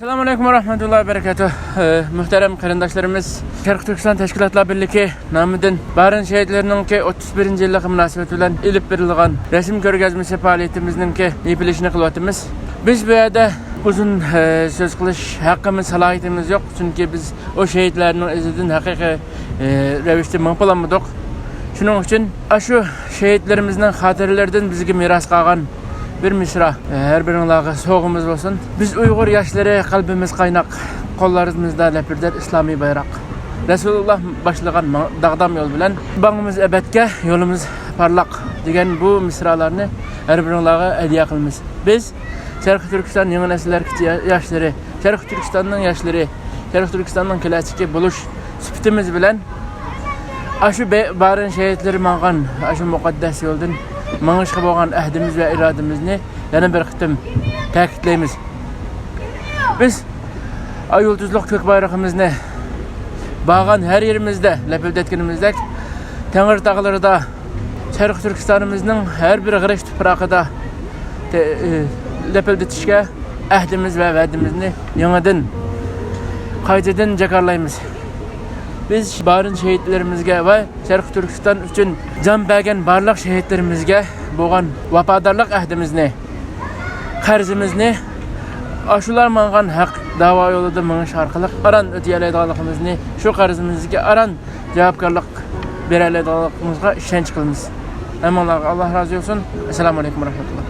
Selamun Aleyküm ve Rahmetullahi ve Berekatuhu. Muhterem qarindaşlarımız, Şarkı Türkistan Teşkilatlar Birliği namıdan barın şehitlerinin ki 31. yıllık münasebeti bilen ilip verilgan resim körgezmesi faaliyetimizin ki yapılışını kılvatımız. Biz bu yerde uzun söz kılış hakkımız, salahiyetimiz yok. Çünkü biz o şehitlerinin izledin hakiki revişte mımpılanmadık. Şunun için şu şehitlerimizden, hatırlardan bizge miras kalan bir misra. Her birinin soğumuz olsun. Biz Uygur yaşları kalbimiz kaynak. Kollarımızda lepirder İslami bayrak. Resulullah başlayan dağdam yol bilen bağımız ebedke, yolumuz parlak degen bu misralarını her birinin hediye kılmış. Biz Şarkı Türkistan yeni nesiller yaşları, Şarkı Türkistan'ın yaşları, Şarkı Türkistan'ın klasiki buluş süptimiz bilen aşı barın şehitleri mağan, aşı mukaddes yoldan mağışkı boğan ahdimiz ve iradimizni yana bir kıtım ta'kidleymiz. Biz ay yıldızlıq kök bayrağımızı bağan her yerimizde, lepildetkinimizdek Tengir dağları da Şarkı Türkistan'ımızın her bir gırış tuprağıda lepildetişke ahdimiz ve vaadimizni yanadın kaydedin jakarlaymiz. Biz barın şehitlerimizge ve Şarkı Türkistan için can bergen barlıq şehitlerimizge boğan vafadarlık ahdimizni, qarzimizni, aşular mağan haq dava yoluda mığış arqalıq aran öteyeleydiğimizni, şu qarzimizge aran cevapkarlık bereleydiğimizga işenç kılımız. Allah razı olsun. Esselamu Aleyküm ve Rahmetullah.